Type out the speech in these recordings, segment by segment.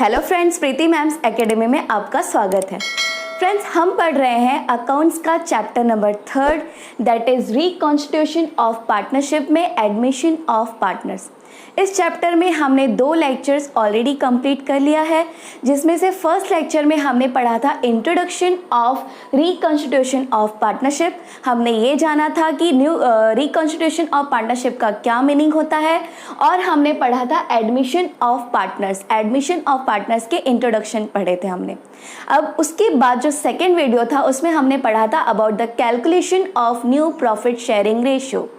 Hello friends, प्रीति ma'am's academy में आपका स्वागत है। फ्रेंड्स, हम पढ़ रहे हैं अकाउंट्स का chapter number 3 that is reconstitution of partnership में एडमिशन ऑफ पार्टनर्स। इस चैप्टर में हमने 2 लेक्चर्स ऑलरेडी कंप्लीट कर लिया है, जिसमें से फर्स्ट लेक्चर में हमने पढ़ा था introduction of reconstitution of partnership. हमने ये जाना था कि न्यू रिकॉन्स्टिट्यूशन ऑफ पार्टनरशिप का क्या मीनिंग होता है, और हमने पढ़ा था admission of partners. Admission of partners के इंट्रोडक्शन पढ़े थे हमने। अब उसके बाद जो सेकेंड वीडियो था उसमें हमने पढ़ा था about the calculation of new profit sharing ratio.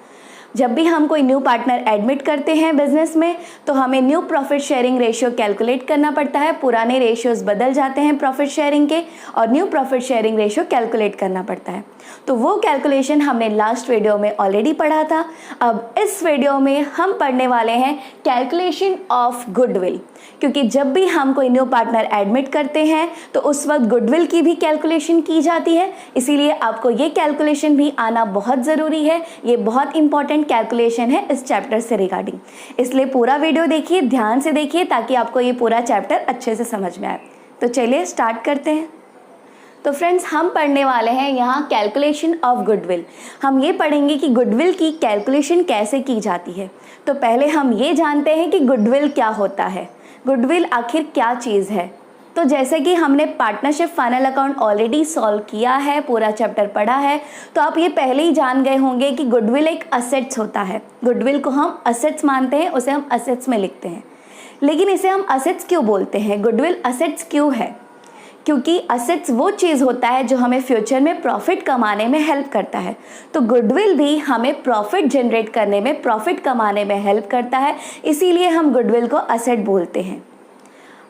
जब भी हम कोई न्यू पार्टनर एडमिट करते हैं बिजनेस में, तो हमें new profit sharing ratio calculate करना पड़ता है। पुराने रेशियोज बदल जाते हैं प्रॉफिट शेयरिंग के, और new profit sharing ratio calculate करना पड़ता है। तो वो कैलकुलेशन हमने लास्ट वीडियो में ऑलरेडी पढ़ा था। अब इस वीडियो में हम पढ़ने वाले हैं कैलकुलेशन ऑफ गुडविल, क्योंकि जब भी हम कोई न्यू पार्टनर एडमिट करते हैं तो उस वक्त गुडविल की भी कैलकुलेशन की जाती है। इसीलिए आपको ये कैलकुलेशन भी आना बहुत ज़रूरी है। ये बहुत इंपॉर्टेंट कैलकुलेशन है इस चैप्टर से रिगार्डिंग, इसलिए पूरा वीडियो देखिए, ध्यान से देखिए, ताकि आपको ये पूरा चैप्टर अच्छे से समझ में आए। तो चलिए स्टार्ट करते हैं। तो फ्रेंड्स, हम पढ़ने वाले हैं यहाँ कैलकुलेशन ऑफ गुडविल। हम ये पढ़ेंगे कि गुडविल की कैलकुलेशन कैसे की जाती है। तो पहले हम ये जानते हैं कि गुडविल क्या होता है, गुडविल आखिर क्या चीज़ है। तो जैसे कि हमने partnership final account already solve किया है, पूरा चैप्टर पढ़ा है, तो आप ये पहले ही जान गए होंगे कि गुडविल एक असेट्स होता है। गुडविल को हम असेट्स मानते हैं, उसे हम असेट्स में लिखते हैं। लेकिन इसे हम असेट्स क्यों बोलते हैं, गुडविल असेट्स क्यों है? क्योंकि असेट्स वो चीज़ होता है जो हमें फ्यूचर में प्रॉफिट कमाने में हेल्प करता है। तो गुडविल भी हमें प्रॉफिट जनरेट करने में, प्रॉफिट कमाने में हेल्प करता है, इसीलिए हम गुडविल को असेट बोलते हैं।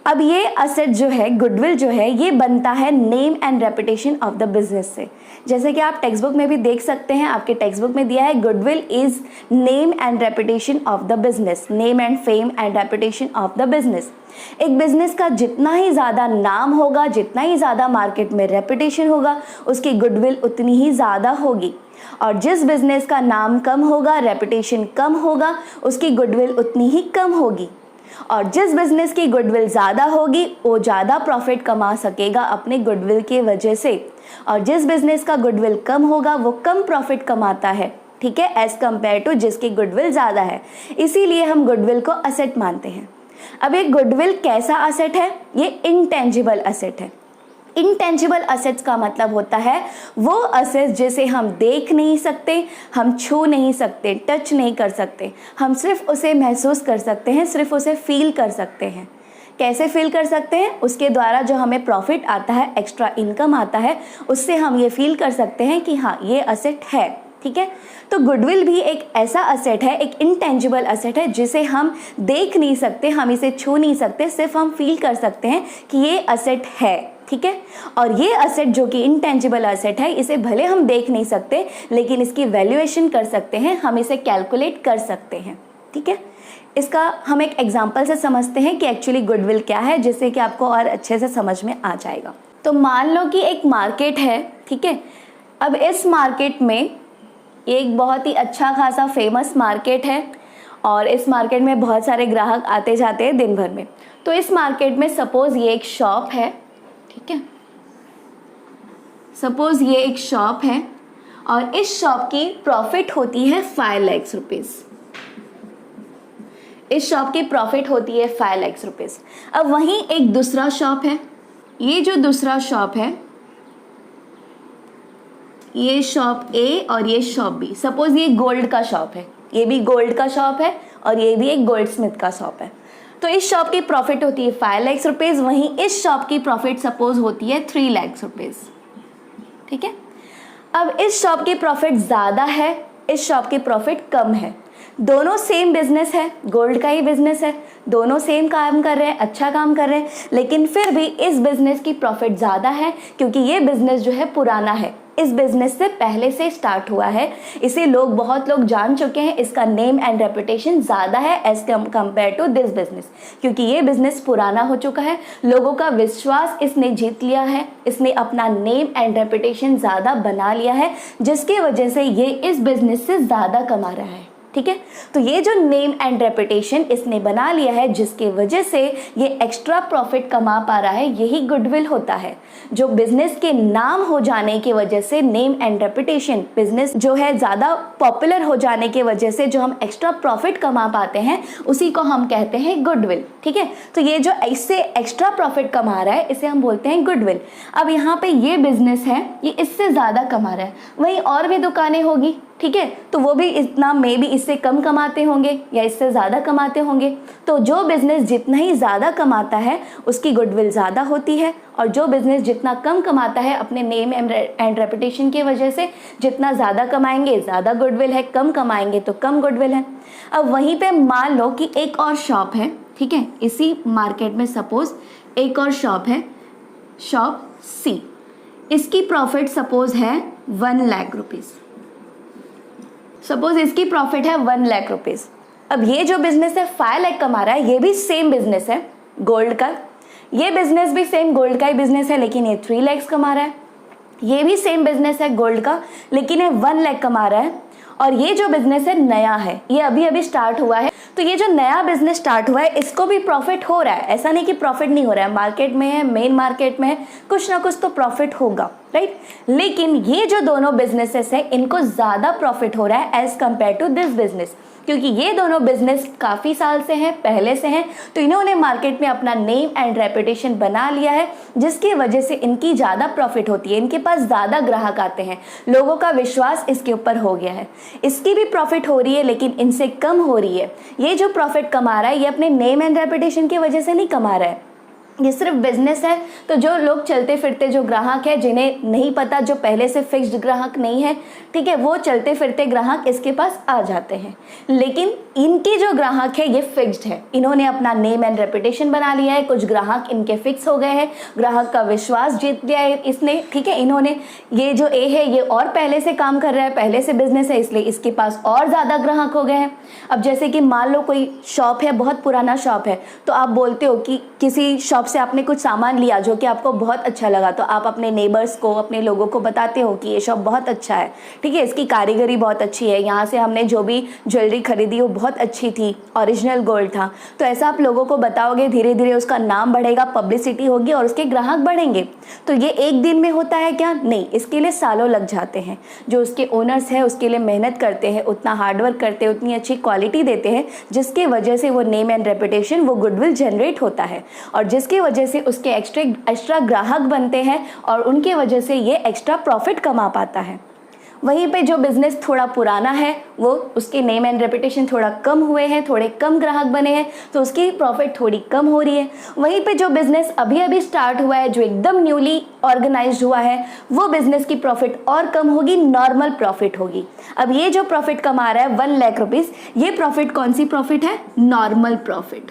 अब ये असेट जो है, गुडविल जो है, ये बनता है name and reputation of the business से। जैसे कि आप टेक्स्ट बुक में भी देख सकते हैं, आपके टेक्स्ट बुक में दिया है goodwill is name and reputation of the business, name and fame and reputation of the business. एक बिजनेस का जितना ही ज़्यादा नाम होगा, जितना ही ज़्यादा मार्केट में रेपुटेशन होगा, उसकी गुडविल उतनी ही ज़्यादा होगी। और जिस बिजनेस का नाम कम होगा, रेपुटेशन कम होगा, उसकी गुडविल उतनी ही कम होगी। और जिस बिजनेस की गुडविल ज़्यादा होगी, वो ज़्यादा प्रॉफिट कमा सकेगा अपने गुडविल की वजह से। और जिस बिजनेस का गुडविल कम होगा, वो कम प्रॉफिट कमाता है, ठीक है, एज कम्पेयर टू जिसकी गुडविल ज़्यादा है। इसीलिए हम गुडविल को असेट मानते हैं। अब एक गुडविल कैसा असेट है? ये इंटेंजिबल असेट है। इंटेंजिबल असेट्स का मतलब होता है वो असेट्स जिसे हम देख नहीं सकते, हम छू नहीं सकते, टच नहीं कर सकते, हम सिर्फ उसे महसूस कर सकते हैं, सिर्फ उसे फील कर सकते हैं। कैसे फील कर सकते हैं? उसके द्वारा जो हमें प्रॉफिट आता है, एक्स्ट्रा इनकम आता है, उससे हम ये फील कर सकते हैं कि हाँ, ये असेट है, ठीक है। तो गुडविल भी एक ऐसा असेट है, एक इंटेंजिबल असेट है, जिसे हम देख नहीं सकते, हम इसे छू नहीं सकते, सिर्फ हम फील कर सकते हैं कि ये असेट है, ठीक है। और ये असेट जो कि इंटेंजिबल असेट है, इसे भले हम देख नहीं सकते, लेकिन इसकी वैल्यूएशन कर सकते हैं, हम इसे कैलकुलेट कर सकते हैं, ठीक है। इसका हम एक एग्जांपल से समझते हैं कि एक्चुअली गुडविल क्या है, जिससे कि आपको और अच्छे से समझ में आ जाएगा। तो मान लो कि एक मार्केट है, ठीक है। अब इस मार्केट में एक बहुत ही अच्छा खासा फेमस मार्केट है, और इस मार्केट में बहुत सारे ग्राहक आते जाते हैं दिन भर में। तो इस मार्केट में सपोज ये एक शॉप है, ठीक है, सपोज ये एक शॉप है, और इस शॉप की प्रॉफिट होती है 5 लाख रुपीज। इस शॉप की प्रॉफिट होती है 5 लाख रुपीज। अब वहीं एक दूसरा शॉप है, ये जो दूसरा शॉप है, ये शॉप ए और ये शॉप बी। सपोज ये गोल्ड का शॉप है, ये भी गोल्ड का शॉप है, और ये भी एक गोल्ड स्मिथ का शॉप है। तो इस शॉप की प्रॉफिट होती है 5 लाख रुपीज, वहीं इस शॉप की प्रॉफिट सपोज होती है 3 लाख रुपीज, ठीक है। अब इस शॉप की प्रॉफिट ज़्यादा है, इस शॉप की प्रॉफिट कम है। दोनों सेम बिजनेस है, गोल्ड का ही बिजनेस है, दोनों सेम काम कर रहे हैं, अच्छा काम कर रहे हैं, लेकिन फिर भी इस बिजनेस की प्रॉफिट ज़्यादा है, क्योंकि ये बिजनेस जो है पुराना है, इस बिजनेस से पहले से स्टार्ट हुआ है, इसे बहुत लोग जान चुके हैं, इसका नेम एंड रेपुटेशन ज़्यादा है as compare to this business, क्योंकि ये बिजनेस पुराना हो चुका है, लोगों का विश्वास इसने जीत लिया है, इसने अपना नेम एंड रेपुटेशन ज़्यादा बना लिया है, जिसकी वजह से ये इस बिजनेस से ज़्यादा कमा रहा है, ठीक है। तो ये जो नेम एंड रेपुटेशन इसने बना लिया है, जिसके वजह से ये एक्स्ट्रा प्रॉफिट कमा पा रहा है, यही गुडविल होता है। जो बिजनेस के नाम हो जाने की वजह से, नेम एंड रेपुटेशन, बिजनेस जो है ज़्यादा पॉपुलर हो जाने की वजह से जो हम एक्स्ट्रा प्रॉफिट कमा पाते हैं, उसी को हम कहते हैं गुडविल, ठीक है। तो ये जो इससे एक्स्ट्रा प्रॉफिट कमा रहा है, इसे हम बोलते हैं गुडविल। अब यहाँ पे ये बिजनेस है, ये इससे ज़्यादा कमा रहा है, वहीं और भी दुकानें होगी, ठीक है, तो वो भी इतना मे बी इससे कम कमाते होंगे या इससे ज़्यादा कमाते होंगे। तो जो बिज़नेस जितना ही ज़्यादा कमाता है उसकी गुडविल ज़्यादा होती है, और जो बिज़नेस जितना कम कमाता है अपने नेम एंड रेपुटेशन की वजह से, जितना ज़्यादा कमाएंगे ज़्यादा गुडविल है, कम कमाएंगे तो कम गुडविल है। अब वहीं पे मान लो कि एक और शॉप है, ठीक है, इसी मार्केट में सपोज एक और शॉप है, शॉप सी, इसकी प्रॉफिट सपोज है 1 लाख रुपीज़। सपोज इसकी प्रॉफिट है 1 लाख रुपीज़। अब ये जो बिजनेस है 5 लाख कमा रहा है, ये भी सेम बिजनेस है गोल्ड का, ये बिजनेस भी सेम गोल्ड का ही बिजनेस है, लेकिन ये 3 लाख कमा रहा है। ये भी सेम बिजनेस है गोल्ड का, लेकिन ये 1 लाख कमा रहा है। और ये जो बिजनेस है नया है, ये अभी अभी स्टार्ट हुआ है, तो ये जो नया बिजनेस स्टार्ट हुआ है इसको भी प्रॉफिट हो रहा है, ऐसा नहीं कि प्रॉफिट नहीं हो रहा है। मार्केट में है, मेन मार्केट में है, कुछ ना कुछ तो प्रॉफिट होगा, राइट। लेकिन ये जो दोनों बिजनेसेस है इनको ज़्यादा प्रॉफिट हो रहा है as compare to this business, क्योंकि ये दोनों बिजनेस काफ़ी साल से हैं, पहले से हैं, तो इन्होंने मार्केट में अपना नेम एंड रेपुटेशन बना लिया है, जिसकी वजह से इनकी ज़्यादा प्रॉफिट होती है, इनके पास ज़्यादा ग्राहक आते हैं, लोगों का विश्वास इसके ऊपर हो गया है। इसकी भी प्रॉफिट हो रही है लेकिन इनसे कम हो रही है। ये जो प्रॉफिट कमा रहा है ये अपने नेम एंड रेपुटेशन की वजह से नहीं कमा रहा है, ये सिर्फ बिजनेस है। तो जो लोग चलते फिरते जो ग्राहक है, जिन्हें नहीं पता, जो पहले से फिक्स्ड ग्राहक नहीं है, ठीक है, वो चलते फिरते ग्राहक इसके पास आ जाते हैं। लेकिन इनके जो ग्राहक है ये फिक्स्ड है, इन्होंने अपना नेम एंड रेपुटेशन बना लिया है, कुछ ग्राहक इनके फिक्स हो गए हैं, ग्राहक का विश्वास जीत लिया है इसने, ठीक है। इन्होंने ये जो ए है ये और पहले से काम कर रहा है, पहले से बिजनेस है, इसलिए इसके पास और ज़्यादा ग्राहक हो गए हैं। अब जैसे कि मान लो कोई शॉप है, बहुत पुराना शॉप है, तो आप बोलते हो कि किसी शॉप से आपने कुछ सामान लिया जो कि आपको बहुत अच्छा लगा, तो आप अपने नेबर्स को, अपने लोगों को बताते हो कि ये शॉप बहुत अच्छा है, ठीक है, इसकी कारीगरी बहुत अच्छी है, यहाँ से हमने जो भी ज्वेलरी खरीदी वो बहुत अच्छी थी, ओरिजिनल गोल्ड था। तो ऐसा आप लोगों को बताओगे, धीरे धीरे उसका नाम बढ़ेगा, पब्लिसिटी होगी और उसके ग्राहक बढ़ेंगे। तो ये एक दिन में होता है क्या? नहीं, इसके लिए सालों लग जाते हैं। जो उसके ओनर्स हैं उसके लिए मेहनत करते हैं, उतना हार्डवर्क करते हैं, उतनी अच्छी क्वालिटी देते हैं, जिसकी वजह से वो नेम एंड रेपुटेशन, वो गुडविल जनरेट होता है, और जिसकी वजह से उसके एक्स्ट्रा ग्राहक बनते हैं और उनके वजह से ये एक्स्ट्रा प्रॉफिट कमा पाता है। वहीं पे जो बिजनेस थोड़ा पुराना है, वो उसके नेम एंड रेपुटेशन थोड़ा कम हुए हैं, थोड़े कम ग्राहक बने हैं, तो उसकी प्रॉफिट थोड़ी कम हो रही है। वहीं पे जो बिजनेस अभी अभी स्टार्ट हुआ है, जो एकदम न्यूली ऑर्गेनाइज्ड हुआ है, वो बिजनेस की प्रॉफिट और कम होगी, नॉर्मल प्रॉफिट होगी। अब ये जो प्रॉफिट कमा रहा है 1 लाख रुपीज़, ये प्रॉफिट कौन सी प्रॉफिट है? Normal profit.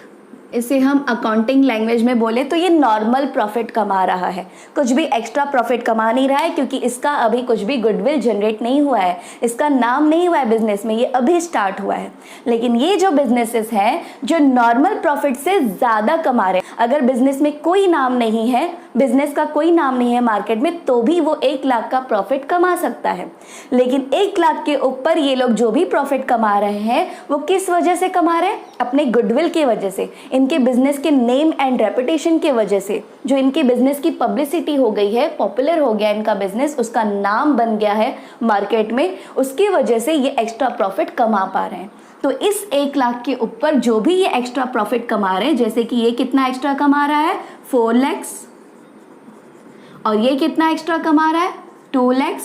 इसे हम अकाउंटिंग लैंग्वेज में बोले तो ये नॉर्मल प्रॉफिट कमा रहा है, कुछ भी एक्स्ट्रा प्रॉफिट कमा नहीं रहा है, क्योंकि इसका अभी कुछ भी गुडविल जनरेट नहीं हुआ है, इसका नाम नहीं हुआ है बिजनेस में, ये अभी स्टार्ट हुआ है। लेकिन ये जो बिजनेसेस हैं जो नॉर्मल प्रॉफिट से ज़्यादा कमा रहे हैं, अगर बिजनेस में कोई नाम नहीं है, बिजनेस का कोई नाम नहीं है मार्केट में, तो भी वो 1 लाख का प्रॉफिट कमा सकता है। लेकिन 1 लाख के ऊपर ये लोग जो भी प्रॉफिट कमा रहे हैं वो किस वजह से कमा रहे हैं? अपने गुडविल की वजह से, इनके बिजनेस के नेम एंड रेपुटेशन की वजह से, जो इनके बिजनेस की पब्लिसिटी हो गई है, पॉपुलर हो गया इनका बिजनेस, उसका नाम बन गया है मार्केट में, उसकी वजह से ये एक्स्ट्रा प्रॉफिट कमा पा रहे हैं। तो इस 1 लाख के ऊपर जो भी ये एक्स्ट्रा प्रॉफिट कमा रहे हैं, जैसे कि ये कितना एक्स्ट्रा कमा रहा है? 4 लाख, और ये कितना एक्स्ट्रा कमा रहा है? 2 लाख।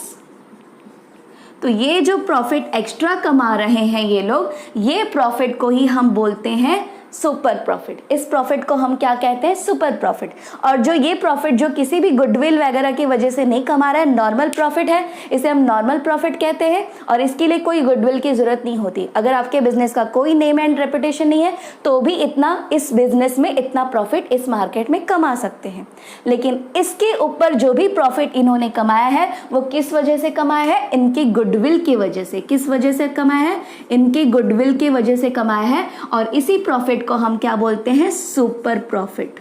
तो ये जो प्रॉफिट एक्स्ट्रा कमा रहे हैं ये लोग, ये प्रॉफिट को ही हम बोलते हैं सुपर प्रॉफिट। इस प्रॉफिट को हम क्या कहते हैं? Super profit. और जो ये प्रॉफिट जो किसी भी गुडविल वगैरह की वजह से नहीं कमा रहा है, नॉर्मल प्रॉफिट है, इसे हम नॉर्मल प्रॉफिट कहते हैं, और इसके लिए कोई गुडविल की जरूरत नहीं होती। अगर आपके बिजनेस का कोई नेम एंड रेपुटेशन नहीं है तो भी इतना इस बिजनेस में इतना प्रॉफिट इस मार्केट में कमा सकते हैं। लेकिन इसके ऊपर जो भी प्रॉफिट इन्होंने कमाया है वो किस वजह से कमाया है? इनकी गुडविल की वजह से। किस वजह से कमाया है? इनकी गुडविल की वजह से कमाया है, और इसी प्रॉफिट को हम क्या बोलते हैं? Super profit.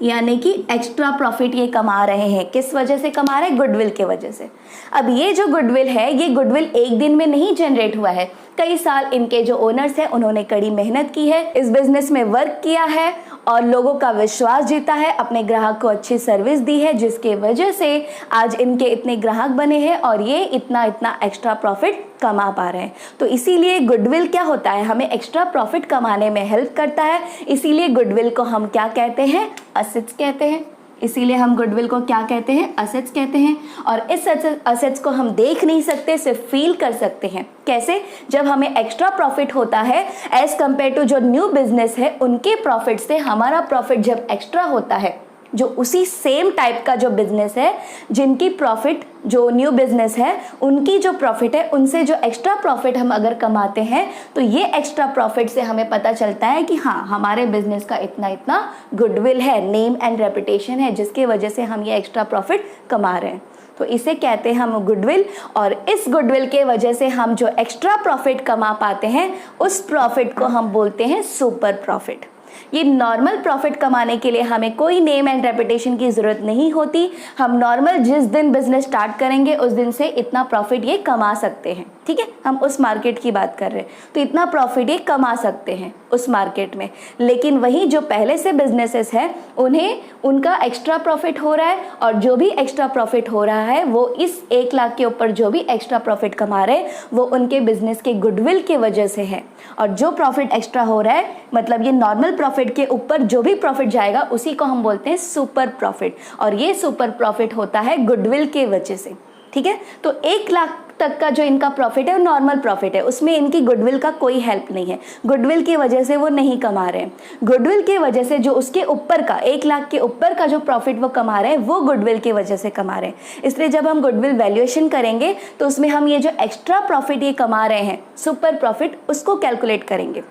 यानी कि एक्स्ट्रा प्रॉफिट ये कमा रहे हैं। किस वजह से कमा रहे हैं? गुडविल के वजह से। अब ये जो गुडविल है, ये गुडविल एक दिन में नहीं जनरेट हुआ है, कई साल इनके जो ओनर्स हैं उन्होंने कड़ी मेहनत की है, इस बिजनेस में वर्क किया है और लोगों का विश्वास जीता है, अपने ग्राहक को अच्छी सर्विस दी है, जिसके वजह से आज इनके इतने ग्राहक बने हैं और ये इतना एक्स्ट्रा प्रॉफिट कमा पा रहे हैं। तो इसीलिए गुडविल क्या होता है, हमें एक्स्ट्रा प्रॉफिट कमाने में हेल्प करता है। इसीलिए गुडविल को हम क्या कहते हैं? असेट्स कहते हैं। इसीलिए हम गुडविल को क्या कहते हैं? असेट्स कहते हैं। और इस असेट्स को हम देख नहीं सकते, सिर्फ फील कर सकते हैं। कैसे? जब हमें एक्स्ट्रा प्रॉफिट होता है एज कंपेयर टू जो न्यू बिजनेस है, उनके प्रॉफिट से हमारा प्रॉफिट जब एक्स्ट्रा होता है, जो उसी सेम टाइप का जो बिजनेस है, जिनकी प्रॉफिट जो न्यू बिजनेस है उनकी जो प्रॉफिट है, उनसे जो एक्स्ट्रा प्रॉफिट हम अगर कमाते हैं, तो ये एक्स्ट्रा प्रॉफिट से हमें पता चलता है कि हाँ, हमारे बिजनेस का इतना गुडविल है, नेम एंड रेपुटेशन है, जिसके वजह से हम ये एक्स्ट्रा प्रॉफिट कमा रहे हैं। तो इसे कहते हैं हम गुडविल। और इस गुडविल के वजह से हम जो एक्स्ट्रा प्रॉफिट कमा पाते हैं, उस प्रॉफिट को हम बोलते हैं सुपर प्रॉफिट। ये नॉर्मल प्रॉफिट कमाने के लिए हमें कोई नेम एंड रेपुटेशन की ज़रूरत नहीं होती। हम नॉर्मल जिस दिन बिजनेस स्टार्ट करेंगे उस दिन से इतना प्रॉफिट ये कमा सकते हैं। ठीक है, हम उस मार्केट की बात कर रहे हैं, तो इतना प्रॉफिट ये कमा सकते हैं उस मार्केट में। लेकिन वही जो पहले से बिजनेसेस हैं, उन्हें उनका एक्स्ट्रा प्रॉफिट हो रहा है, और जो भी एक्स्ट्रा प्रॉफिट हो रहा है वो इस 1 लाख के ऊपर जो भी एक्स्ट्रा प्रॉफिट कमा रहे हैं वो उनके बिजनेस के गुडविल की वजह से है। और जो प्रॉफिट एक्स्ट्रा हो रहा है, मतलब ये नॉर्मल प्रॉफिट के ऊपर जो भी प्रॉफिट जाएगा, उसी को हम बोलते हैं सुपर प्रॉफिट। और ये सुपर प्रॉफिट होता है गुडविल के वजह से। ठीक है, तो 1 लाख तक का जो इनका प्रॉफिट है वो नॉर्मल प्रॉफिट है, उसमें इनकी गुडविल का कोई हेल्प नहीं है। गुडविल की वजह से वो नहीं कमा रहे हैं। गुडविल की वजह से जो उसके ऊपर का 1 लाख के ऊपर का जो प्रॉफिट वो कमा रहे हैं, वो गुडविल की वजह से कमा रहे हैं। इसलिए जब हम गुडविल वैल्यूएशन करेंगे तो उसमें हम ये जो एक्स्ट्रा प्रॉफिट ये कमा रहे हैं, सुपर प्रॉफिट, उसको कैलकुलेट करेंगे।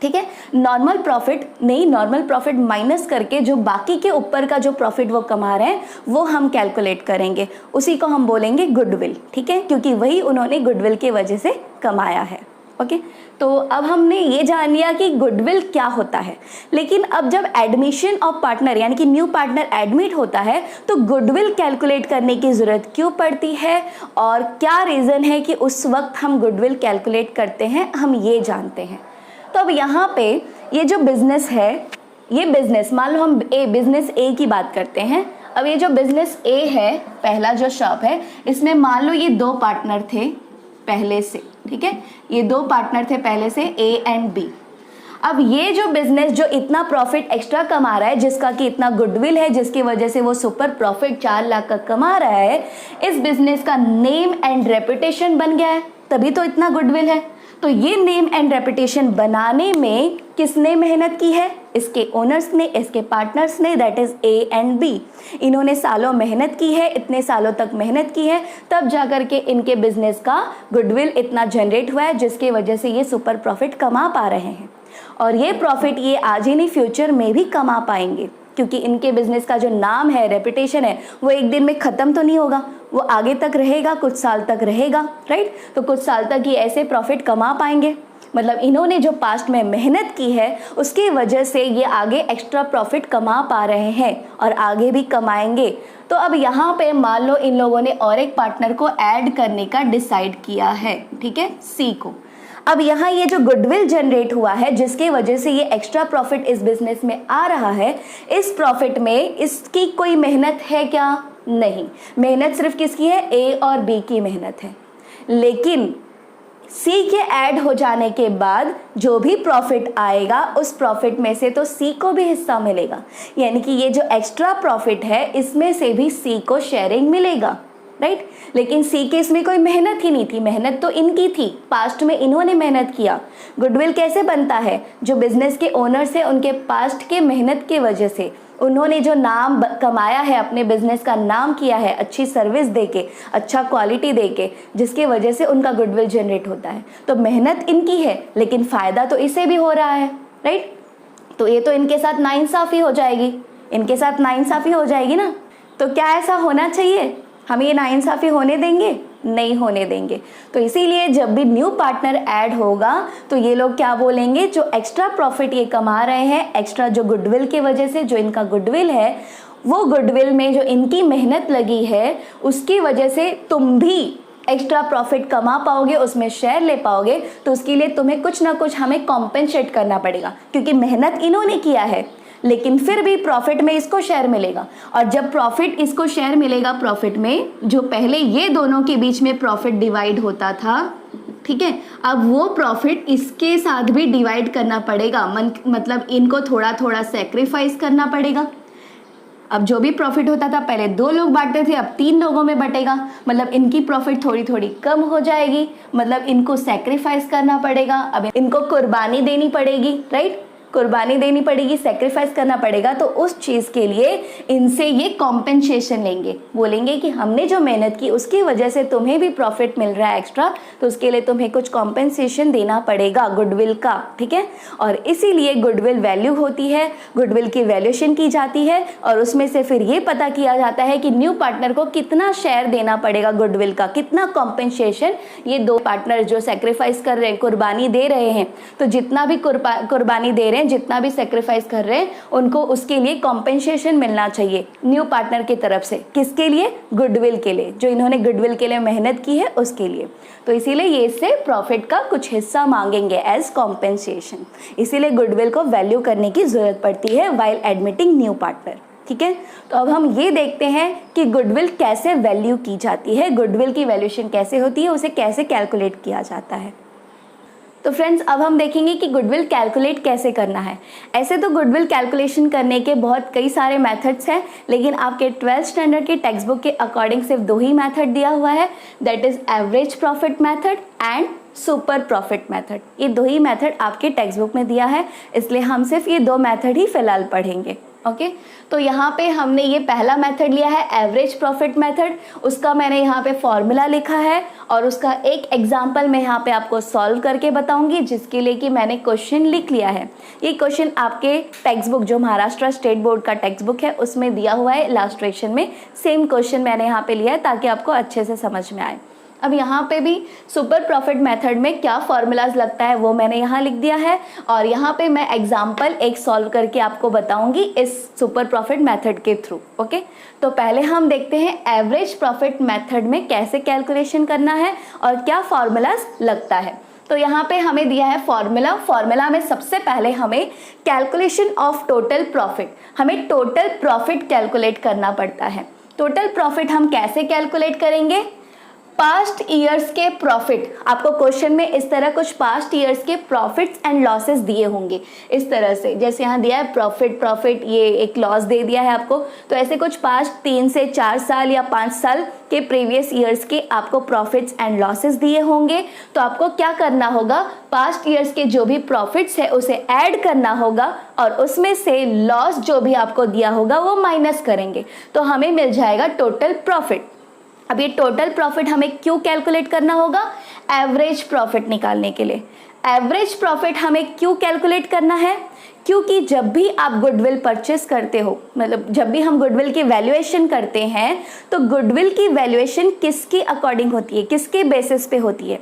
ठीक है, नॉर्मल प्रॉफिट नहीं, नॉर्मल प्रॉफिट माइनस करके जो बाकी के ऊपर का जो प्रॉफिट वो कमा रहे हैं वो हम कैलकुलेट करेंगे, उसी को हम बोलेंगे गुडविल। ठीक है, क्योंकि वही उन्होंने गुडविल की वजह से कमाया है। ओके, तो अब हमने ये जान लिया कि गुडविल क्या होता है। लेकिन अब जब एडमिशन ऑफ पार्टनर यानी कि न्यू पार्टनर एडमिट होता है, तो गुडविल कैलकुलेट करने की ज़रूरत क्यों पड़ती है और क्या रीज़न है कि उस वक्त हम गुडविल कैलकुलेट करते हैं, हम ये जानते हैं। तो अब यहाँ पे ये जो बिजनेस है, ये बिजनेस, मान लो हम बिजनेस ए की बात करते हैं। अब ये जो बिजनेस ए है, पहला जो शॉप है, इसमें मान लो ये 2 पार्टनर थे पहले से। ठीक है, ये 2 पार्टनर थे पहले से, ए एंड बी। अब ये जो बिजनेस जो इतना प्रॉफिट एक्स्ट्रा कमा रहा है, जिसका कि इतना गुडविल है, जिसकी वजह से वो सुपर प्रॉफिट 4 लाख का कमा रहा है, इस बिजनेस का नेम एंड रेपुटेशन बन गया है, तभी तो इतना गुडविल है। तो ये नेम एंड रेपुटेशन बनाने में किसने मेहनत की है? इसके ओनर्स ने, इसके पार्टनर्स ने, that is A and B. इन्होंने सालों मेहनत की है, इतने सालों तक मेहनत की है, तब जाकर के इनके बिजनेस का गुडविल इतना जनरेट हुआ है, जिसकी वजह से ये सुपर प्रॉफिट कमा पा रहे हैं। और ये प्रॉफिट ये आज ही नहीं, फ्यूचर में भी कमा पाएंगे, क्योंकि इनके बिजनेस का जो नाम है, रेपुटेशन है, वो एक दिन में ख़त्म तो नहीं होगा, वो आगे तक रहेगा, कुछ साल तक रहेगा। राइट, तो कुछ साल तक ये ऐसे प्रॉफिट कमा पाएंगे। मतलब इन्होंने जो पास्ट में मेहनत की है, उसकी वजह से ये आगे एक्स्ट्रा प्रॉफिट कमा पा रहे हैं और आगे भी कमाएंगे। तो अब यहाँ पे मान लो इन लोगों ने और एक पार्टनर को ऐड करने का डिसाइड किया है। ठीक है, सी को। अब यहाँ ये जो गुडविल जनरेट हुआ है, जिसके वजह से ये एक्स्ट्रा प्रॉफिट इस बिजनेस में आ रहा है, इस प्रॉफिट में इसकी कोई मेहनत है क्या? नहीं, मेहनत सिर्फ किसकी है? ए और बी की मेहनत है। लेकिन सी के ऐड हो जाने के बाद जो भी प्रॉफिट आएगा, उस प्रॉफिट में से तो सी को भी हिस्सा मिलेगा। यानी कि ये जो एक्स्ट्रा प्रॉफिट है, इसमें से भी सी को शेयरिंग मिलेगा। राइट, लेकिन सी के इसमें कोई मेहनत ही नहीं थी, मेहनत तो इनकी थी, पास्ट में इन्होंने मेहनत किया। गुडविल कैसे बनता है? जो बिजनेस के ओनर्स हैं, उनके पास्ट के मेहनत की वजह से, उन्होंने जो नाम कमाया है, अपने बिजनेस का नाम किया है, अच्छी सर्विस देके, अच्छा क्वालिटी देके, जिसके वजह से उनका गुडविल जनरेट होता है। तो मेहनत इनकी है, लेकिन फ़ायदा तो इसे भी हो रहा है। राइट, तो ये तो इनके साथ नाइंसाफ़ी हो जाएगी, इनके साथ नाइंसाफ़ी हो जाएगी ना। तो क्या ऐसा होना चाहिए? हम ये नाइंसाफ़ी होने देंगे? नहीं होने देंगे। तो इसीलिए जब भी न्यू पार्टनर ऐड होगा तो ये लोग क्या बोलेंगे, जो एक्स्ट्रा प्रॉफिट ये कमा रहे हैं, एक्स्ट्रा जो गुडविल की वजह से जो इनका गुडविल है, वो गुडविल में जो इनकी मेहनत लगी है उसकी वजह से तुम भी एक्स्ट्रा प्रॉफिट कमा पाओगे, उसमें शेयर ले पाओगे। तो उसके लिए तुम्हें कुछ ना कुछ हमें कॉम्पेंसेट करना पड़ेगा, क्योंकि मेहनत इन्होंने किया है लेकिन फिर भी प्रॉफिट में इसको शेयर मिलेगा। और जब प्रॉफिट इसको शेयर मिलेगा प्रॉफिट में, जो पहले ये दोनों के बीच में प्रॉफिट डिवाइड होता था, ठीक है, अब वो प्रॉफिट इसके साथ भी डिवाइड करना पड़ेगा। मतलब इनको थोड़ा थोड़ा सेक्रीफाइस करना पड़ेगा। अब जो भी प्रॉफिट होता था पहले 2 लोग बांटते थे, अब 3 लोगों में बटेगा। मतलब इनकी प्रॉफिट थोड़ी थोड़ी कम हो जाएगी, मतलब इनको सेक्रीफाइस करना पड़ेगा, अब इनको कुर्बानी देनी पड़ेगी, राइट, कुर्बानी देनी पड़ेगी, सेक्रीफाइस करना पड़ेगा। तो उस चीज़ के लिए इनसे ये कॉम्पेंसेशन लेंगे, बोलेंगे कि हमने जो मेहनत की उसकी वजह से तुम्हें भी प्रॉफिट मिल रहा है एक्स्ट्रा, तो उसके लिए तुम्हें कुछ कॉम्पेंसेशन देना पड़ेगा गुडविल का, ठीक है। और इसीलिए गुडविल वैल्यू होती है, गुडविल की वैल्यूएशन की जाती है और उसमें से फिर ये पता किया जाता है कि न्यू पार्टनर को कितना शेयर देना पड़ेगा गुडविल का, कितना कॉम्पेंसेशन ये 2 पार्टनर जो सेक्रीफाइस कर रहे हैं, कुर्बानी दे रहे हैं, तो जितना भी कुर्बानी दे रहे हैं, जितना भी सेक्रीफाइस कर रहे हैं, उनको उसके लिए कॉम्पेंसेशन मिलना चाहिए न्यू पार्टनर की तरफ से। किसके लिए? गुडविल के लिए, जो इन्होंने गुडविल के लिए मेहनत की है उसके लिए। तो इसीलिए ये इससे प्रॉफिट का कुछ हिस्सा मांगेंगे एज कॉम्पेंसेशन। इसीलिए गुडविल को वैल्यू करने की जरूरत पड़ती है व्हाइल एडमिटिंग न्यू पार्टनर, ठीक है। तो अब हम ये देखते हैं कि गुडविल कैसे वैल्यू की जाती है, गुडविल की वैल्यूएशन कैसे होती है, उसे कैसे कैलकुलेट किया जाता है। तो फ्रेंड्स, अब हम देखेंगे कि गुडविल कैलकुलेट कैसे करना है। ऐसे तो गुडविल कैलकुलेशन करने के बहुत कई सारे मेथड्स हैं, लेकिन आपके 12th स्टैंडर्ड के टेक्स्ट बुक के अकॉर्डिंग सिर्फ 2 ही मेथड दिया हुआ है, that is average profit method and super profit method. ये 2 ही मेथड आपके टेक्स्ट बुक में दिया है, इसलिए हम सिर्फ ये 2 मेथड ही फिलहाल पढ़ेंगे। ओके, तो यहाँ पे हमने ये पहला मेथड लिया है एवरेज प्रॉफिट मेथड, उसका मैंने यहाँ पे फॉर्मूला लिखा है और उसका एक एग्जांपल मैं यहाँ पे आपको सॉल्व करके बताऊंगी, जिसके लिए कि मैंने क्वेश्चन लिख लिया है। ये क्वेश्चन आपके टेक्स्ट बुक, जो महाराष्ट्र स्टेट बोर्ड का टेक्स्ट बुक है, उसमें दिया हुआ है इलस्ट्रेशन में। सेम क्वेश्चन मैंने यहाँ पे लिया है ताकि आपको अच्छे से समझ में आए। अब यहाँ पे भी सुपर प्रॉफिट मेथड में क्या फॉर्मूलाज लगता है वो मैंने यहाँ लिख दिया है, और यहाँ पे मैं एग्जांपल एक सॉल्व करके आपको बताऊंगी इस सुपर प्रॉफिट मेथड के थ्रू। ओके, तो पहले हम देखते हैं एवरेज प्रॉफिट मेथड में कैसे कैलकुलेशन करना है और क्या फॉर्मूलाज लगता है। तो यहाँ पे हमें दिया है फॉर्मूला में सबसे पहले हमें कैलकुलेशन ऑफ टोटल प्रॉफिट, हमें टोटल प्रॉफिट कैलकुलेट करना पड़ता है। टोटल प्रॉफिट हम कैसे कैलकुलेट करेंगे? पास्ट ईयर्स के प्रॉफिट, आपको क्वेश्चन में इस तरह कुछ पास्ट ईयर्स के प्रॉफिट्स एंड लॉसेस दिए होंगे इस तरह से, जैसे यहाँ दिया है प्रॉफिट, ये एक लॉस दे दिया है आपको। तो ऐसे कुछ पास्ट 3 से 4 साल या 5 साल के प्रीवियस ईयर्स के आपको प्रॉफिट्स एंड लॉसेस दिए होंगे। तो आपको क्या करना होगा, पास्ट ईयर्स के जो भी प्रॉफिट्स है उसे ऐड करना होगा और उसमें से लॉस जो भी आपको दिया होगा वो माइनस करेंगे, तो हमें मिल जाएगा टोटल प्रॉफिट। अब ये टोटल प्रॉफिट हमें क्यों कैलकुलेट करना होगा? एवरेज प्रॉफिट निकालने के लिए। एवरेज प्रॉफिट हमें क्यों कैलकुलेट करना है? क्योंकि जब भी आप गुडविल परचेस करते हो, मतलब जब भी हम गुडविल की वैल्यूएशन करते हैं, तो गुडविल की वैल्यूएशन किसके अकॉर्डिंग होती है, किसके बेसिस पे होती है?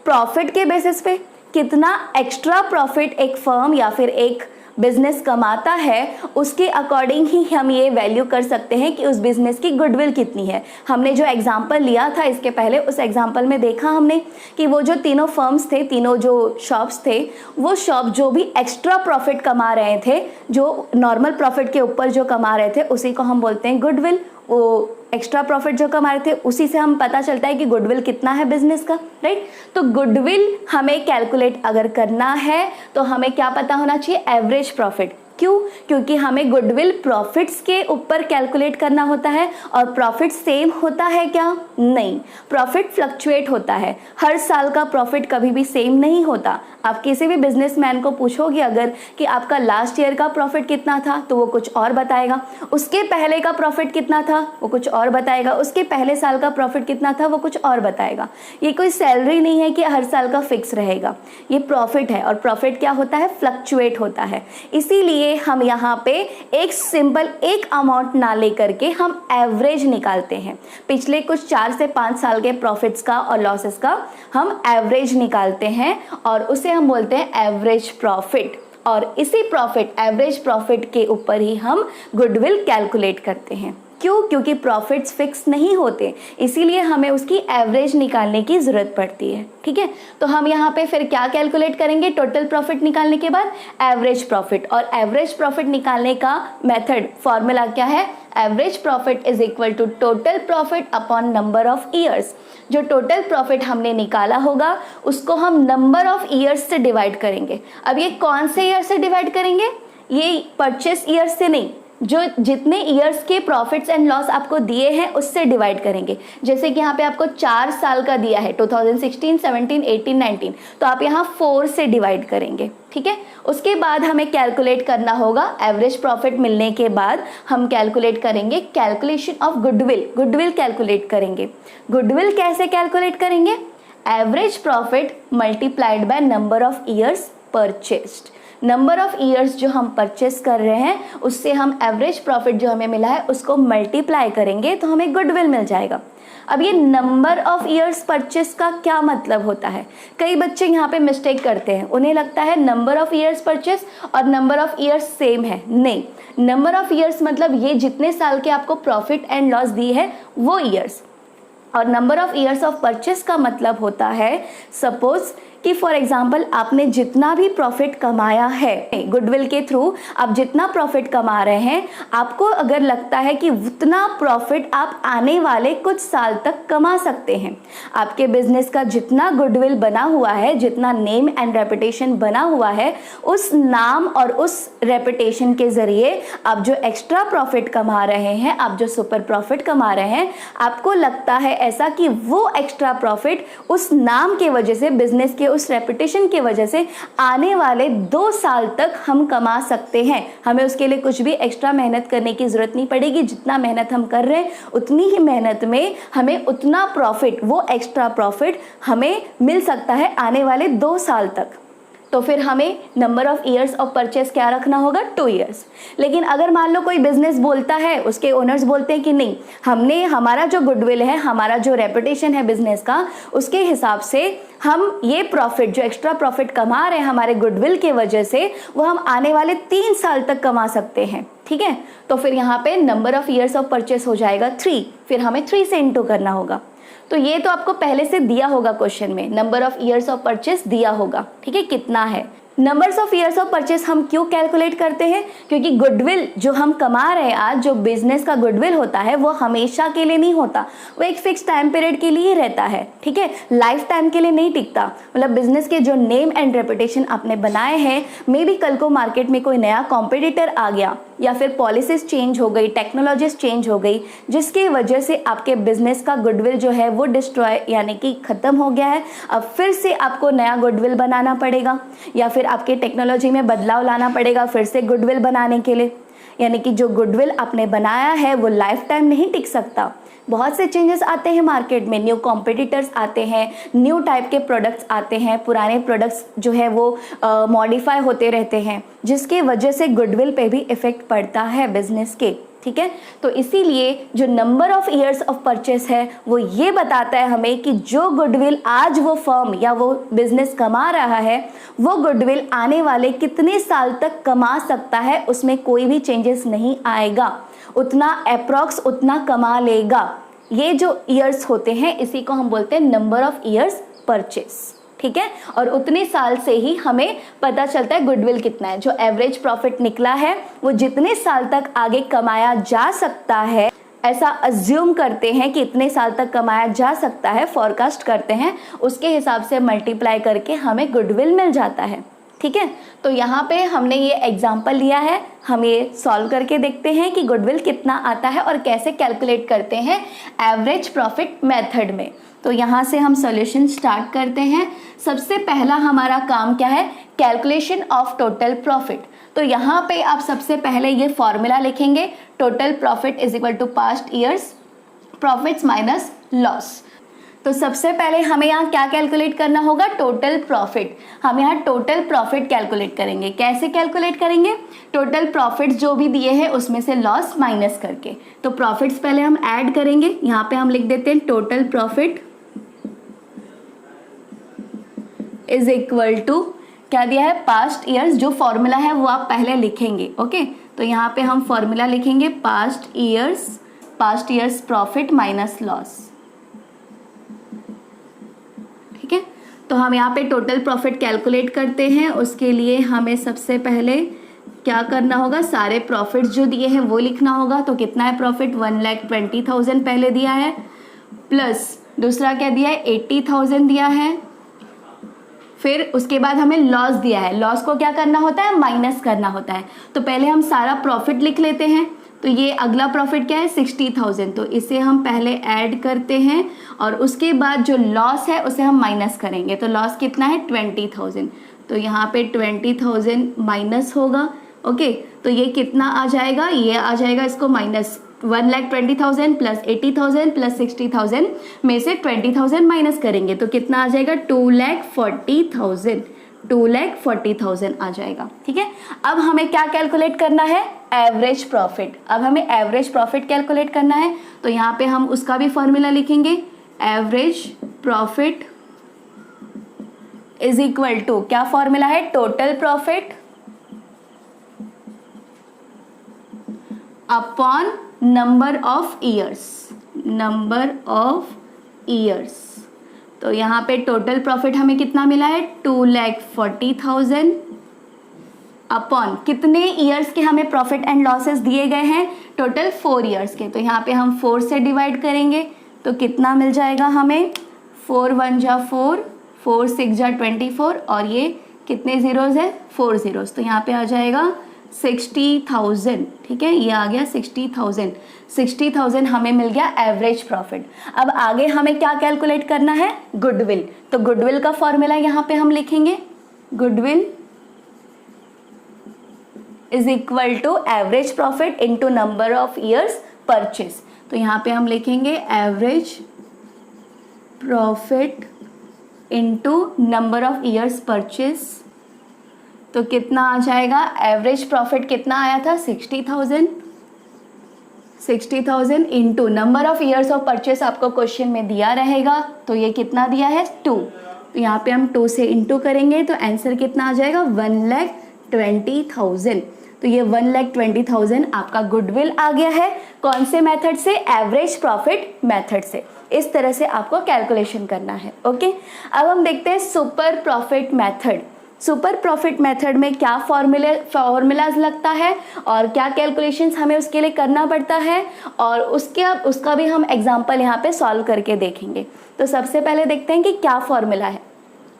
प्रॉफिट के बेसिस पे। कितना एक्स्ट्रा प्रॉफिट एक फर्म या फिर एक बिजनेस कमाता है उसके अकॉर्डिंग ही हम ये वैल्यू कर सकते हैं कि उस बिजनेस की गुडविल कितनी है। हमने जो एग्जांपल लिया था इसके पहले, उस एग्जांपल में देखा हमने कि वो जो तीनों फर्म्स थे, तीनों जो शॉप्स थे, वो शॉप जो भी एक्स्ट्रा प्रॉफिट कमा रहे थे, जो नॉर्मल प्रॉफिट के ऊपर जो कमा रहे थे, उसी को हम बोलते हैं गुडविल। वो एक्स्ट्रा प्रॉफिट जो कमा रहे थे उसी से हम पता चलता है कि गुडविल कितना है बिजनेस का, राइट। तो गुडविल हमें कैलकुलेट अगर करना है तो हमें क्या पता होना चाहिए? Average profit. क्यों? क्योंकि हमें गुडविल प्रॉफिट्स के ऊपर कैलकुलेट करना होता है, और प्रॉफिट सेम होता है क्या? नहीं, प्रॉफिट फ्लक्चुएट होता है। हर साल का प्रॉफिट कभी भी सेम नहीं होता। आप किसी भी बिजनेसमैन को पूछोगे अगर कि आपका लास्ट ईयर का प्रॉफिट कितना था, तो वो कुछ और बताएगा। उसके पहले का प्रॉफिट कितना था, वो कुछ और बताएगा। उसके पहले साल का प्रॉफिट कितना था, वो कुछ और बताएगा। ये कोई सैलरी नहीं है कि हर साल का फिक्स रहेगा, ये प्रॉफिट है, और प्रॉफिट क्या होता है? फ्लक्चुएट होता है। इसीलिए इसीलिए हम यहाँ पे एक सिंपल एक अमाउंट ना लेकर के हम एवरेज निकालते हैं। पिछले कुछ 4 से 5 साल के प्रॉफिट्स का और लॉसेस का हम एवरेज निकालते हैं और उसे हम बोलते हैं एवरेज प्रॉफिट। और इसी प्रॉफिट, एवरेज प्रॉफिट के ऊपर ही हम गुडविल कैलकुलेट करते हैं। क्यों? क्योंकि प्रॉफिट्स फिक्स नहीं होते, इसीलिए हमें उसकी एवरेज निकालने की ज़रूरत पड़ती है। ठीक है, तो हम यहाँ पे फिर क्या कैलकुलेट करेंगे? टोटल प्रॉफिट निकालने के बाद एवरेज प्रॉफिट। और एवरेज प्रॉफिट निकालने का मेथड, फॉर्मूला क्या है? Average profit is equal to total profit upon number of years. जो टोटल प्रॉफिट हमने निकाला होगा उसको हम नंबर ऑफ ईयर्स से डिवाइड करेंगे। अब ये कौन से ईयर से डिवाइड करेंगे? ये परचेस ईयर से नहीं, जो जितने ईयर्स के प्रॉफिट्स एंड लॉस आपको दिए हैं उससे डिवाइड करेंगे। जैसे कि यहाँ पे आपको 4 साल का दिया है, 2016, 17, 18, 19, तो आप यहाँ 4 से डिवाइड करेंगे। ठीक है, उसके बाद हमें कैलकुलेट करना होगा। एवरेज प्रॉफिट मिलने के बाद हम कैलकुलेट करेंगे calculation of goodwill. Goodwill calculate करेंगे। गुडविल कैसे कैलकुलेट करेंगे? Average profit multiplied by number of years purchased. Number of years जो हम परचेस कर रहे हैं उससे हम एवरेज प्रॉफिट जो हमें मिला है उसको मल्टीप्लाई करेंगे तो हमें गुडविल मिल जाएगा। अब ये नंबर ऑफ ईयर्स परचेस का क्या मतलब होता है? कई बच्चे यहाँ पे मिस्टेक करते हैं, उन्हें लगता है नंबर ऑफ ईयर्स परचेस और नंबर ऑफ ईयर्स सेम है। नहीं, नंबर ऑफ ईयर्स मतलब ये जितने साल के आपको प्रॉफिट एंड लॉस दी है वो ईयर्स, और number of years of purchase का मतलब होता है सपोज कि फॉर एग्जाम्पल आपने जितना भी प्रॉफिट कमाया है गुडविल के थ्रू, आप जितना प्रॉफिट कमा रहे हैं, आपको अगर लगता है कि उतना प्रॉफिट आप आने वाले कुछ साल तक कमा सकते हैं, आपके बिजनेस का जितना गुडविल बना हुआ है, जितना नेम एंड रेपुटेशन बना हुआ है, उस नाम और उस रेपुटेशन के जरिए आप जो एक्स्ट्रा प्रॉफिट कमा रहे हैं, आप जो सुपर प्रॉफिट कमा रहे हैं, आपको लगता है ऐसा कि वो एक्स्ट्रा प्रॉफिट उस नाम के वजह से, बिजनेस के उस रेपुटेशन की वजह से आने वाले 2 साल तक हम कमा सकते हैं। हमें उसके लिए कुछ भी एक्स्ट्रा मेहनत करने की जरूरत नहीं पड़ेगी। जितना मेहनत हम कर रहे हैं उतनी ही मेहनत में हमें उतना प्रॉफिट, वो एक्स्ट्रा प्रॉफिट हमें मिल सकता है आने वाले 2 साल तक। तो फिर हमें number of years of purchase क्या रखना होगा? 2 ईयर्स। लेकिन अगर मान लो कोई बिजनेस बोलता है, उसके ओनर्स बोलते हैं कि नहीं, हमने हमारा जो गुडविल है, हमारा जो रेपुटेशन है बिजनेस का, उसके हिसाब से हम ये प्रॉफिट, जो एक्स्ट्रा प्रॉफिट कमा रहे हैं हमारे गुडविल के वजह से, वो हम आने वाले 3 साल तक कमा सकते हैं। ठीक है, तो फिर यहाँ पे number of years of purchase हो जाएगा 3, फिर हमें 3 से इंटू करना होगा। तो ये तो आपको पहले से दिया होगा क्वेश्चन में, number of years of purchase दिया होगा। ठीक है, कितना है। Numbers of years of purchase हम क्यों कैलकुलेट करते हैं? क्योंकि गुडविल जो हम कमा रहे हैं आज, जो बिजनेस का गुडविल होता है, वो हमेशा के लिए नहीं होता, वो एक फिक्स टाइम पीरियड के लिए रहता है। ठीक है, लाइफ टाइम के लिए नहीं टिकता। मतलब बिजनेस के जो नेम एंड रेपुटेशन आपने बनाए हैं, मे बी कल को मार्केट में कोई नया कॉम्पिटिटर आ गया या फिर पॉलिसीज चेंज हो गई, टेक्नोलॉजीज चेंज हो गई, जिसकी वजह से आपके बिजनेस का गुडविल जो है वो डिस्ट्रॉय यानी कि खत्म हो गया है। अब फिर से आपको नया गुडविल बनाना पड़ेगा या फिर आपके टेक्नोलॉजी में बदलाव लाना पड़ेगा फिर से गुडविल बनाने के लिए। यानी कि जो गुडविल आपने बनाया है वो लाइफ टाइम नहीं टिक सकता। बहुत से चेंजेस आते हैं मार्केट में, न्यू कॉम्पिटिटर्स आते हैं, न्यू टाइप के प्रोडक्ट्स आते हैं, पुराने प्रोडक्ट्स जो है वो मॉडिफाई होते रहते हैं, जिसकी वजह से गुडविल पे भी इफेक्ट पड़ता है बिजनेस के। ठीक है, तो इसीलिए जो number of years of purchase है वो ये बताता है हमें कि जो गुडविल आज वो फर्म या वो बिजनेस कमा रहा है, वो गुडविल आने वाले कितने साल तक कमा सकता है, उसमें कोई भी चेंजेस नहीं आएगा, उतना अप्रॉक्स उतना कमा लेगा। ये जो ईयर्स होते हैं इसी को हम बोलते हैं नंबर ऑफ ईयर्स परचेस। ठीक है, और उतने साल से ही हमें पता चलता है गुडविल कितना है। जो एवरेज प्रॉफिट निकला है वो जितने साल तक आगे कमाया जा सकता है, ऐसा अज्यूम करते हैं कि इतने साल तक कमाया जा सकता है, फोरकास्ट करते हैं, उसके हिसाब से मल्टीप्लाई करके हमें गुडविल मिल जाता है। ठीक है, तो यहाँ पे हमने ये एग्जाम्पल लिया है, हम ये सॉल्व करके देखते हैं कि गुडविल कितना आता है और कैसे कैलकुलेट करते हैं एवरेज प्रॉफिट मेथड में। तो यहाँ से हम सॉल्यूशन स्टार्ट करते हैं। सबसे पहला हमारा काम क्या है? Calculation of total profit. तो यहाँ पे आप सबसे पहले ये फॉर्मूला लिखेंगे, total profit is equal to past years profits minus loss. तो सबसे पहले हमें यहाँ क्या कैलकुलेट करना होगा, टोटल प्रॉफिट। हम यहाँ टोटल प्रॉफिट कैलकुलेट करेंगे। कैसे कैलकुलेट करेंगे, टोटल प्रॉफिट जो भी दिए हैं उसमें से लॉस माइनस करके। तो प्रॉफिट्स पहले हम ऐड करेंगे, यहाँ पे हम लिख देते हैं total profit is equal to क्या दिया है, पास्ट ईयर्स। जो फॉर्मूला है वो आप पहले लिखेंगे, ओके। तो यहाँ पे हम फॉर्मूला लिखेंगे past years profit minus loss, ठीक है। तो हम यहाँ पे टोटल प्रॉफिट कैलकुलेट करते हैं। उसके लिए हमें सबसे पहले क्या करना होगा, सारे प्रॉफिट जो दिए हैं वो लिखना होगा। तो कितना है प्रॉफिट, 1,20,000 पहले दिया है, प्लस दूसरा क्या दिया है, 80,000 दिया है। फिर उसके बाद हमें लॉस दिया है, लॉस को क्या करना होता है, माइनस करना होता है। तो पहले हम सारा प्रॉफिट लिख लेते हैं। तो ये अगला प्रॉफिट क्या है, 60,000, तो इसे हम पहले ऐड करते हैं और उसके बाद जो लॉस है उसे हम माइनस करेंगे। तो लॉस कितना है, 20,000। तो यहाँ पे 20,000 माइनस होगा, ओके। तो ये कितना आ जाएगा, ये आ जाएगा इसको माइनस 1,20,000 प्लस 80,000 प्लस 60,000 में से 20,000 माइनस करेंगे तो कितना आ जाएगा, 2,40,000 आ जाएगा, ठीक है। अब हमें क्या कैलकुलेट करना है, एवरेज प्रॉफिट। अब हमें एवरेज प्रॉफिट कैलकुलेट करना है। तो यहाँ पे हम उसका भी फॉर्मूला लिखेंगे, average profit is equal to, क्या फॉर्मूला है, total profit upon number of years. तो यहाँ पे टोटल प्रॉफिट हमें कितना मिला है, 2,40,000 अपॉन कितने ईयर्स के हमें प्रॉफिट एंड लॉसेस दिए गए हैं, टोटल 4 ईयर्स के। तो यहाँ पे हम 4 से डिवाइड करेंगे तो कितना मिल जाएगा हमें, 4 1 जा 4, 4 6 जा 24 और ये कितने जीरोज है, 4 जीरोज। तो यहाँ पे आ जाएगा 60,000, ठीक है। ये आ गया 60,000 हमें मिल गया एवरेज प्रॉफिट। अब आगे हमें क्या कैलकुलेट करना है, गुडविल। तो गुडविल का फॉर्मूला यहाँ पे हम लिखेंगे, goodwill is equal to average profit into number of years purchase. तो यहाँ पे हम लिखेंगे average profit into number of years purchase. तो कितना आ जाएगा, एवरेज प्रॉफिट कितना आया था, 60,000 into number of years of purchase आपको क्वेश्चन में दिया रहेगा। तो ये कितना दिया है, 2। तो यहाँ पे हम 2 से इंटू करेंगे तो आंसर कितना आ जाएगा, 1,20,000। तो ये 1,20,000 आपका गुडविल आ गया है। कौन से मेथड से, एवरेज प्रॉफिट मेथड से। इस तरह से आपको कैलकुलेशन करना है, ओके। अब हम देखते हैं super profit method. Super profit method में क्या फॉर्मूलाज लगता है और क्या कैलकुलेशंस हमें उसके लिए करना पड़ता है, और उसका भी हम एग्जांपल यहाँ पे सॉल्व करके देखेंगे। तो सबसे पहले देखते हैं कि क्या फॉर्मूला है।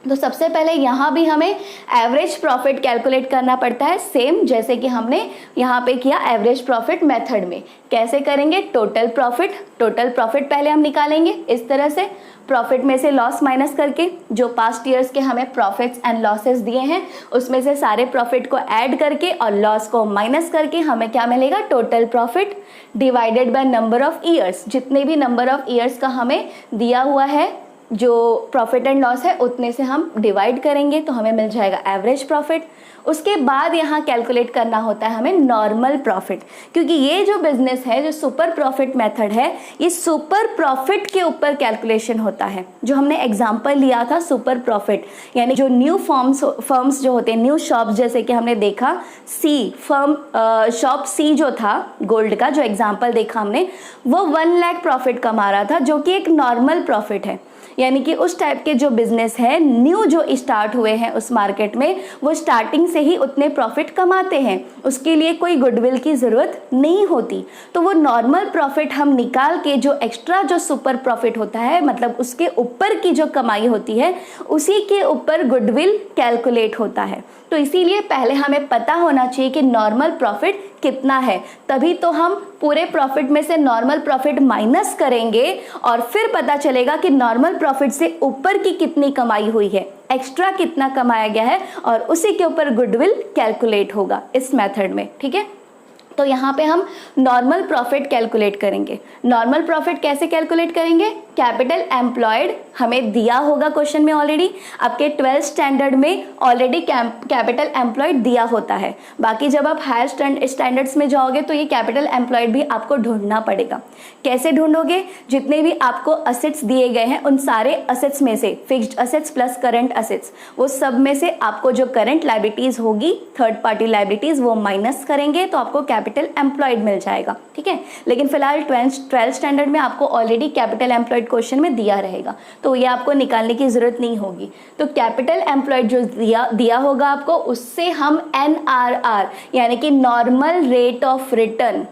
तो सबसे पहले यहाँ भी हमें एवरेज प्रॉफिट कैलकुलेट करना पड़ता है, सेम जैसे कि हमने यहाँ पे किया एवरेज प्रॉफिट मेथड में। कैसे करेंगे, टोटल प्रॉफिट पहले हम निकालेंगे इस तरह से, प्रॉफिट में से लॉस माइनस करके, जो पास्ट ईयर्स के हमें प्रॉफिट्स एंड लॉसेस दिए हैं उसमें से सारे प्रॉफिट को ऐड करके और लॉस को माइनस करके हमें क्या मिलेगा, total profit divided by number of years. जितने भी नंबर ऑफ ईयर्स का हमें दिया हुआ है जो प्रॉफिट एंड लॉस है उतने से हम डिवाइड करेंगे तो हमें मिल जाएगा एवरेज प्रॉफिट। उसके बाद यहाँ कैलकुलेट करना होता है हमें नॉर्मल प्रॉफिट, क्योंकि ये जो बिजनेस है, जो सुपर प्रॉफिट मेथड है, ये सुपर प्रॉफिट के ऊपर कैलकुलेशन होता है। जो हमने एग्जांपल लिया था सुपर प्रॉफिट, यानी जो न्यू फर्म्स जो होते हैं, न्यू शॉप्स, जैसे कि हमने देखा शॉप सी जो था गोल्ड का, जो एग्जाम्पल देखा हमने, वो 1 लाख प्रॉफिट कमा रहा था, जो कि एक नॉर्मल प्रॉफिट है। यानी कि उस टाइप के जो बिजनेस है न्यू जो स्टार्ट हुए हैं उस मार्केट में, वो स्टार्टिंग से ही उतने प्रॉफिट कमाते हैं, उसके लिए कोई गुडविल की ज़रूरत नहीं होती। तो वो नॉर्मल प्रॉफिट हम निकाल के जो एक्स्ट्रा जो सुपर प्रॉफिट होता है, मतलब उसके ऊपर की जो कमाई होती है, उसी के ऊपर गुडविल कैलकुलेट होता है। तो इसीलिए पहले हमें पता होना चाहिए कि नॉर्मल प्रॉफिट कितना है, तभी तो हम पूरे प्रॉफिट में से नॉर्मल प्रॉफिट माइनस करेंगे और फिर पता चलेगा कि नॉर्मल प्रॉफिट से ऊपर की कितनी कमाई हुई है, एक्स्ट्रा कितना कमाया गया है, और उसी के ऊपर गुडविल कैलकुलेट होगा इस मेथड में, ठीक है। तो यहाँ पे हम नॉर्मल प्रॉफिट कैलकुलेट करेंगे। नॉर्मल प्रॉफिट कैसे कैलकुलेट करेंगे, कैपिटल एम्प्लॉयड हमें दिया होगा क्वेश्चन में ऑलरेडी, आपके 12th स्टैंडर्ड में ऑलरेडी कैपिटल एम्प्लॉयड दिया होता है। बाकी जब आप हायर स्टैंडर्ड्स में जाओगे तो ये कैपिटल एम्प्लॉयड भी आपको ढूंढना पड़ेगा। कैसे ढूंढोगे? जितने भी आपको असेट्स दिए गए हैं उन सारे असेट्स में से fixed assets plus current assets, वो सब में से आपको जो करंट लायबिलिटीज होगी, थर्ड पार्टी लायबिलिटीज, वो माइनस करेंगे तो आपको कैपिटल एम्प्लॉयड मिल जाएगा। ठीक है, लेकिन फिलहाल 12th स्टैंडर्ड में आपको ऑलरेडी कैपिटल एम्प्लॉयड क्वेश्चन में दिया रहेगा, तो ये आपको निकालने की जरूरत नहीं होगी। तो कैपिटल एम्प्लॉयड जो दिया होगा आपको, उससे हम NRR यानी कि normal rate of return,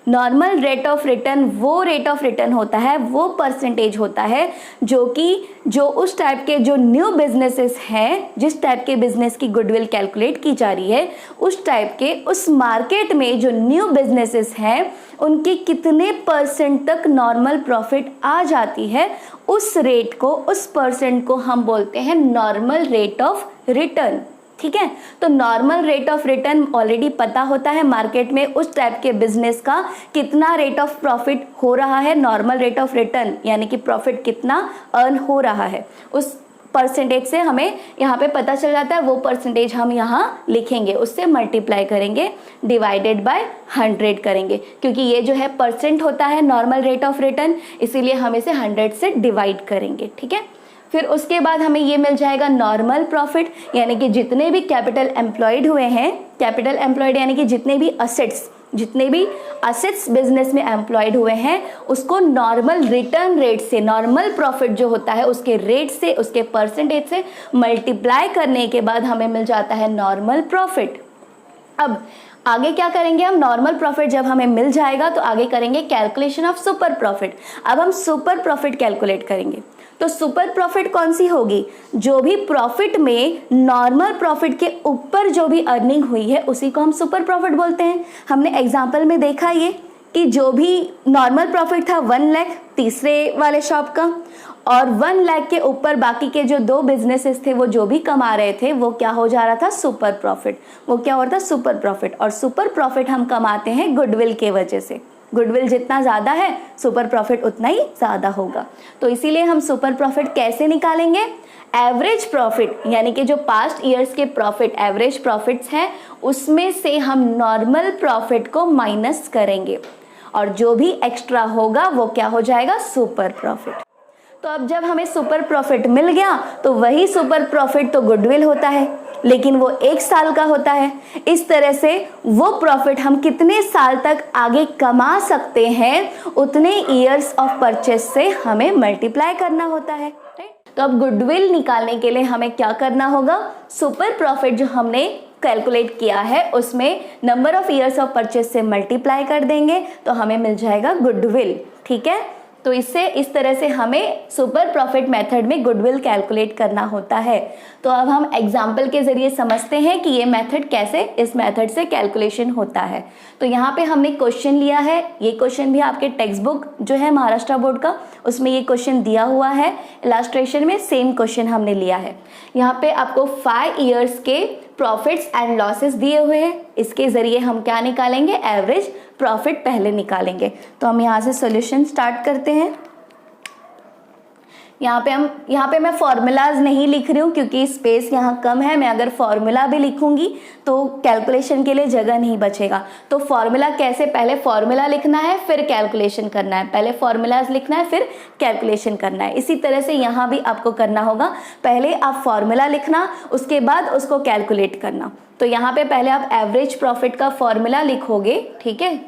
normal rate of return वो रेट ऑफ रिटर्न होता है, वो परसेंटेज होता है जो उस टाइप के जो न्यू बिजनेसेस हैं, जिस टाइप के बिजनेस की गुडविल कैलकुलेट की जा रही है, उस टाइप के उस मार्केट में जो न्यू बिजनेसेस हैं उनके कितने परसेंट तक नॉर्मल प्रॉफिट आ जाती है, उस रेट को, उस परसेंट को हम बोलते हैं नॉर्मल रेट ऑफ रिटर्न। ठीक है, तो normal rate of return already पता होता है मार्केट में उस टाइप के बिजनेस का कितना रेट ऑफ प्रॉफिट हो रहा है, नॉर्मल रेट ऑफ रिटर्न यानी कि प्रॉफिट कितना अर्न हो रहा है, उस परसेंटेज से हमें यहाँ पे पता चल जाता है। वो परसेंटेज हम यहाँ लिखेंगे, उससे मल्टीप्लाई करेंगे, डिवाइडेड बाय 100 करेंगे, क्योंकि ये जो है परसेंट होता है नॉर्मल रेट ऑफ रिटर्न, इसीलिए हम इसे 100 से डिवाइड करेंगे। ठीक है, फिर उसके बाद हमें ये मिल जाएगा नॉर्मल प्रॉफिट, यानी कि जितने भी कैपिटल एम्प्लॉयड हुए हैं, कैपिटल एम्प्लॉयड यानी कि जितने भी असेट्स बिजनेस में एम्प्लॉयड हुए हैं, उसको नॉर्मल रिटर्न रेट से, नॉर्मल प्रॉफिट जो होता है उसके रेट से, उसके परसेंटेज से मल्टीप्लाई करने के बाद हमें मिल जाता है नॉर्मल प्रॉफिट। अब आगे क्या करेंगे हम? नॉर्मल प्रॉफिट जब हमें मिल जाएगा तो आगे करेंगे कैलकुलेशन ऑफ सुपर प्रॉफिट। अब हम सुपर प्रॉफिट कैलकुलेट करेंगे। तो सुपर प्रॉफिट कौन सी होगी? जो भी प्रॉफिट में नॉर्मल प्रॉफिट के ऊपर जो भी अर्निंग हुई है उसी को हम सुपर प्रॉफिट बोलते हैं। हमने एग्जांपल में देखा ये कि जो भी नॉर्मल प्रॉफिट था 1 लाख तीसरे वाले शॉप का, और 1 लाख के ऊपर बाकी के जो 2 बिजनेसेस थे वो जो भी कमा रहे थे वो क्या हो जा रहा था? Super profit. वो क्या हो रहा था? Super profit. और सुपर प्रॉफिट हम कमाते हैं गुडविल के वजह से। गुडविल जितना ज़्यादा है सुपर प्रॉफिट उतना ही ज़्यादा होगा। तो इसीलिए हम सुपर प्रॉफिट कैसे निकालेंगे? एवरेज प्रॉफिट यानी कि जो पास्ट ईयर्स के प्रॉफिट, एवरेज प्रॉफिट्स हैं, उसमें से हम नॉर्मल प्रॉफिट को माइनस करेंगे और जो भी एक्स्ट्रा होगा वो क्या हो जाएगा? Super profit. तो अब जब हमें सुपर प्रॉफिट मिल गया तो वही सुपर प्रॉफिट तो गुडविल होता है, लेकिन वो 1 साल का होता है। इस तरह से वो प्रॉफिट हम कितने साल तक आगे कमा सकते हैं उतने ईयर्स ऑफ परचेस से हमें मल्टीप्लाई करना होता है। तो अब गुडविल निकालने के लिए हमें क्या करना होगा? सुपर प्रॉफिट जो हमने कैलकुलेट किया है उसमें number of years of purchase से मल्टीप्लाई कर देंगे तो हमें मिल जाएगा गुडविल। ठीक है, तो इससे इस तरह से हमें सुपर प्रॉफिट मेथड में गुडविल कैलकुलेट करना होता है। तो अब हम एग्जाम्पल के जरिए समझते हैं कि ये मेथड कैसे, इस मेथड से कैलकुलेशन होता है। तो यहाँ पे हमने क्वेश्चन लिया है, ये क्वेश्चन भी आपके टेक्स्ट बुक जो है महाराष्ट्र बोर्ड का उसमें ये क्वेश्चन दिया हुआ है, इलास्ट्रेशन में सेम क्वेश्चन हमने लिया है। यहाँ पे आपको 5 ईयर्स के प्रॉफिट्स एंड लॉसेस दिए हुए हैं, इसके जरिए हम क्या निकालेंगे? एवरेज प्रॉफिट पहले निकालेंगे। तो हम यहाँ से सॉल्यूशन स्टार्ट करते हैं। यहाँ पे मैं फॉर्मूलाज नहीं लिख रही हूँ क्योंकि स्पेस यहाँ कम है। मैं अगर फॉर्मूला भी लिखूंगी तो कैलकुलेशन के लिए जगह नहीं बचेगा। तो फॉर्मूला कैसे? पहले फॉर्मूला लिखना है फिर कैलकुलेशन करना है, पहले फॉर्मूलाज लिखना है फिर कैलकुलेशन करना है। इसी तरह से यहाँ भी आपको करना होगा, पहले आप फॉर्मूला लिखना उसके बाद उसको कैलकुलेट करना। तो यहाँ पे पहले आप एवरेज प्रॉफिट का फॉर्मूला लिखोगे, ठीक है,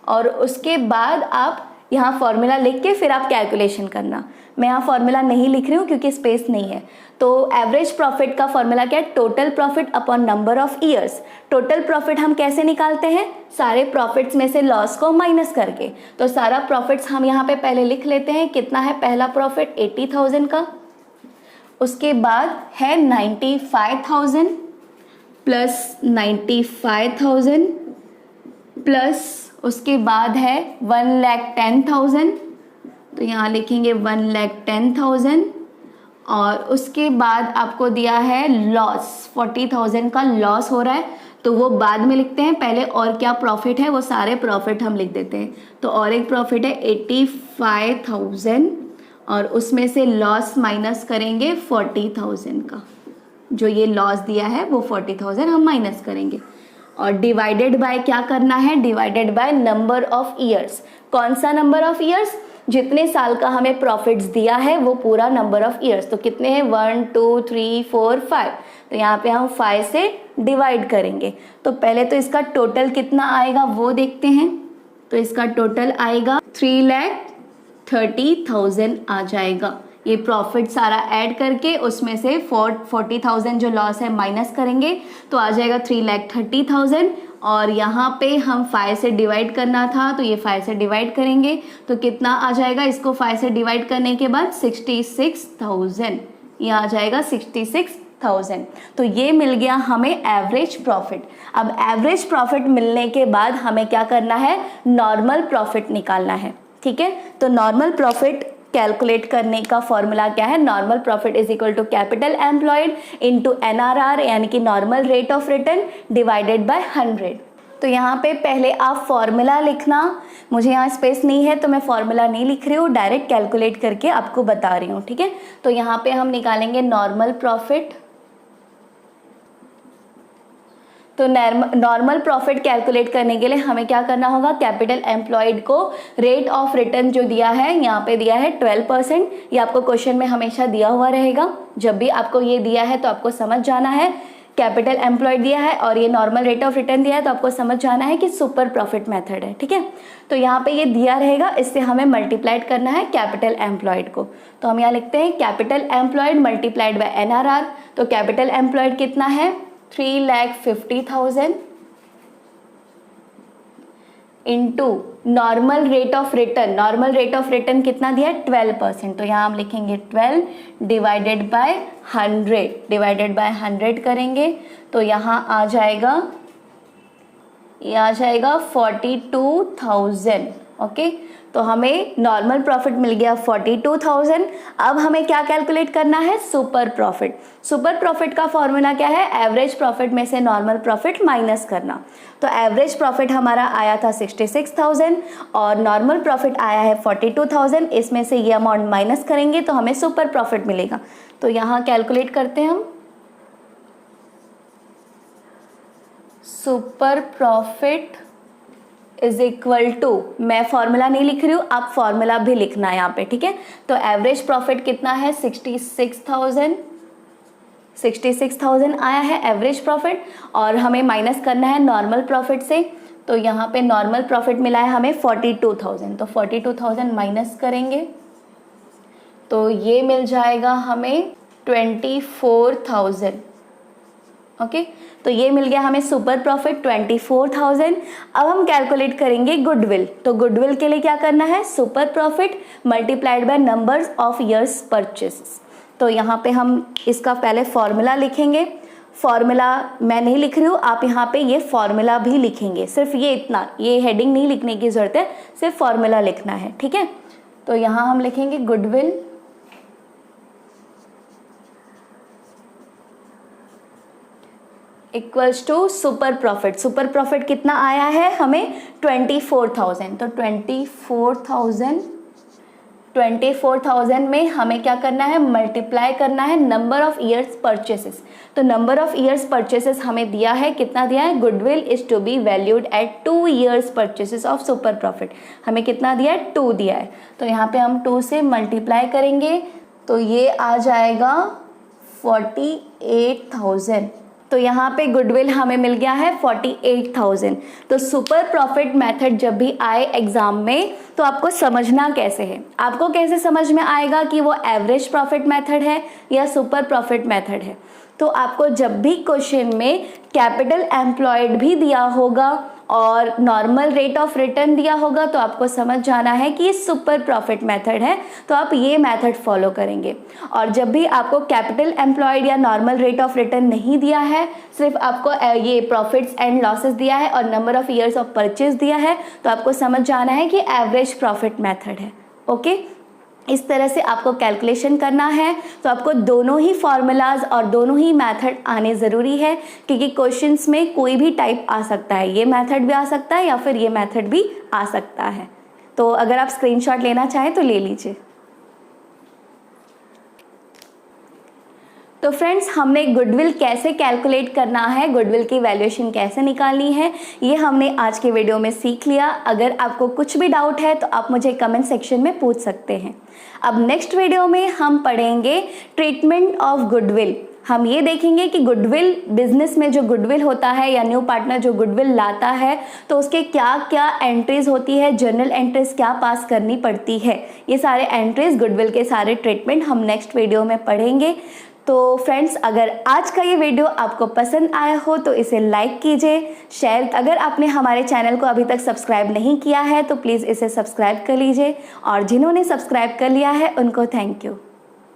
और उसके बाद आप यहाँ फॉर्मूला लिख के फिर आप कैलकुलेशन करना। मैं यहाँ फॉर्मूला नहीं लिख रही हूँ क्योंकि स्पेस नहीं है। तो एवरेज प्रॉफिट का फॉर्मूला क्या है? Total profit upon number of years. Total profit हम कैसे निकालते हैं? सारे प्रॉफिट्स में से लॉस को माइनस करके। तो सारा प्रॉफिट्स हम यहाँ पे पहले लिख लेते हैं। कितना है पहला प्रॉफिट? 80,000 का, उसके बाद है 95,000 प्लस 95,000 प्लस उसके बाद है 1,10,000, तो यहाँ लिखेंगे 1,10,000, और उसके बाद आपको दिया है लॉस, 40,000 का लॉस हो रहा है तो वो बाद में लिखते हैं। पहले और क्या प्रॉफिट है वो सारे प्रॉफिट हम लिख देते हैं। तो और एक प्रॉफिट है 85,000 और उसमें से लॉस माइनस करेंगे 40,000 का, जो ये लॉस दिया है वो 40,000 हम माइनस करेंगे। और डिवाइडेड बाय क्या करना है, divided by number of years. कौन सा नंबर ऑफ ईयर्स, जितने साल का हमें प्रॉफिट्स दिया है वो पूरा नंबर ऑफ ईयर्स। तो कितने हैं, 1 2 3 4 5, तो यहाँ पे हम 5 से डिवाइड करेंगे। तो पहले तो इसका टोटल कितना आएगा वो देखते हैं। तो इसका टोटल आएगा 3,30,000 आ जाएगा। ये प्रॉफिट सारा ऐड करके उसमें से 40,000 जो लॉस है माइनस करेंगे तो आ जाएगा 3,30,000। और यहाँ पे हम 5 से डिवाइड करना था तो ये 5 से डिवाइड करेंगे तो कितना आ जाएगा, इसको 5 से डिवाइड करने के बाद 66,000, ये आ जाएगा 66,000। तो ये मिल गया हमें एवरेज प्रॉफिट। अब एवरेज प्रॉफिट मिलने के बाद हमें क्या करना है, नॉर्मल प्रॉफिट निकालना है। ठीक है, तो नॉर्मल प्रॉफिट कैलकुलेट करने का फॉर्मूला क्या है, normal profit is equal to capital employed into NRR यानी कि normal rate of return divided by 100। तो यहाँ पे पहले आप फॉर्मूला लिखना, मुझे यहाँ स्पेस नहीं है तो मैं फॉर्मूला नहीं लिख रही हूँ, डायरेक्ट कैलकुलेट करके आपको बता रही हूँ। ठीक है, तो यहाँ पे हम निकालेंगे नॉर्मल प्रॉफिट। तो नॉर्मल प्रॉफिट कैलकुलेट करने के लिए हमें क्या करना होगा, कैपिटल एम्प्लॉयड को रेट ऑफ रिटर्न जो दिया है, यहाँ पे दिया है 12%, ये आपको क्वेश्चन में हमेशा दिया हुआ रहेगा। जब भी आपको ये दिया है तो आपको समझ जाना है कैपिटल एम्प्लॉयड दिया है और ये नॉर्मल रेट ऑफ रिटर्न दिया है तो आपको समझ जाना है कि सुपर प्रॉफिट मेथड है। ठीक है, तो यहाँ पे ये दिया रहेगा, इससे हमें मल्टीप्लाइड करना है कैपिटल एम्प्लॉयड को। तो हम यहाँ लिखते हैं capital employed multiplied by NRR। तो कैपिटल एम्प्लॉयड कितना है, 3,50,000 into normal rate of return. Normal rate of return कितना दिया है, 12%। तो यहाँ हम लिखेंगे 12 डिवाइडेड बाय 100, डिवाइडेड बाय 100 करेंगे तो यहाँ आ जाएगा, ये आ जाएगा 42,000। ओके, तो हमें नॉर्मल प्रॉफिट मिल गया 42,000। अब हमें क्या कैलकुलेट करना है, सुपर प्रॉफिट। सुपर प्रॉफिट का फॉर्मूला क्या है, एवरेज प्रॉफिट में से नॉर्मल प्रॉफिट माइनस करना। तो एवरेज प्रॉफिट हमारा आया था 66,000 और नॉर्मल प्रॉफिट आया है 42,000, इसमें से ये अमाउंट माइनस करेंगे तो हमें सुपर प्रॉफिट मिलेगा। तो यहाँ कैलकुलेट करते हैं हम, super profit is equal to, मैं फॉर्मूला नहीं लिख रही हूँ, आप फॉर्मूला भी लिखना है यहाँ पे। ठीक है, तो एवरेज प्रॉफिट कितना है, 66,000 आया है एवरेज प्रॉफिट और हमें माइनस करना है नॉर्मल प्रॉफिट से। तो यहाँ पे नॉर्मल प्रॉफिट मिला है हमें 42,000, तो 42,000 माइनस करेंगे तो ये मिल जाएगा हमें 24,000। ओके, तो ये मिल गया हमें सुपर प्रॉफिट 24,000। अब हम कैलकुलेट करेंगे गुडविल। तो गुडविल के लिए क्या करना है, super profit multiplied by numbers of years purchases. तो यहाँ पे हम इसका पहले फॉर्मूला लिखेंगे। फॉर्मूला मैं नहीं लिख रही हूँ, आप यहाँ पे ये फॉर्मूला भी लिखेंगे, सिर्फ ये इतना, ये हेडिंग नहीं लिखने की जरूरत है, सिर्फ फॉर्मूला लिखना है। ठीक है, तो यहाँ हम लिखेंगे goodwill equals to super profit. Super profit कितना आया है हमें, 24,000। तो 24,000 में हमें क्या करना है, मल्टीप्लाई करना है नंबर ऑफ ईयर्स परचेसेस। तो नंबर ऑफ ईयर्स परचेसेस हमें दिया है, कितना दिया है, goodwill is to be valued at 2 years purchases of super profit. हमें कितना दिया है, 2 दिया है। तो यहाँ पे हम 2 से मल्टीप्लाई करेंगे तो ये आ जाएगा 48,000। तो यहाँ पे गुडविल हमें मिल गया है 48,000। तो सुपर प्रॉफिट मेथड जब भी आए एग्जाम में तो आपको समझना कैसे है, आपको कैसे समझ में आएगा कि वो एवरेज प्रॉफिट मेथड है या सुपर प्रॉफिट मेथड है। तो आपको जब भी क्वेश्चन में कैपिटल एम्प्लॉयड भी दिया होगा और नॉर्मल रेट ऑफ रिटर्न दिया होगा तो आपको समझ जाना है कि ये सुपर प्रॉफिट मेथड है, तो आप ये मेथड फॉलो करेंगे। और जब भी आपको कैपिटल एम्प्लॉयड या नॉर्मल रेट ऑफ रिटर्न नहीं दिया है, सिर्फ आपको ये प्रॉफिट्स एंड लॉसेस दिया है और number of years of purchase दिया है, तो आपको समझ जाना है कि एवरेज प्रॉफिट मेथड है। ओके, इस तरह से आपको कैलकुलेशन करना है। तो आपको दोनों ही फॉर्मूलाज और दोनों ही मेथड आने ज़रूरी है, क्योंकि क्वेश्चंस में कोई भी टाइप आ सकता है, ये मेथड भी आ सकता है या फिर ये मेथड भी आ सकता है। तो अगर आप स्क्रीनशॉट लेना चाहें तो ले लीजिए। तो फ्रेंड्स, हमने गुडविल कैसे कैलकुलेट करना है, गुडविल की वैल्यूएशन कैसे निकालनी है, ये हमने आज के वीडियो में सीख लिया। अगर आपको कुछ भी डाउट है तो आप मुझे कमेंट सेक्शन में पूछ सकते हैं। अब नेक्स्ट वीडियो में हम पढ़ेंगे ट्रीटमेंट ऑफ गुडविल। हम ये देखेंगे कि गुडविल बिजनेस में जो गुडविल होता है या न्यू पार्टनर जो गुडविल लाता है तो उसके क्या क्या एंट्रीज होती है, जर्नल एंट्रीज क्या पास करनी पड़ती है। ये सारे एंट्रीज, गुडविल के सारे ट्रीटमेंट हम नेक्स्ट वीडियो में पढ़ेंगे। तो फ्रेंड्स, अगर आज का ये वीडियो आपको पसंद आया हो तो इसे लाइक कीजिए, शेयर। अगर आपने हमारे चैनल को अभी तक सब्सक्राइब नहीं किया है तो प्लीज़ इसे सब्सक्राइब कर लीजिए, और जिन्होंने सब्सक्राइब कर लिया है उनको थैंक यू।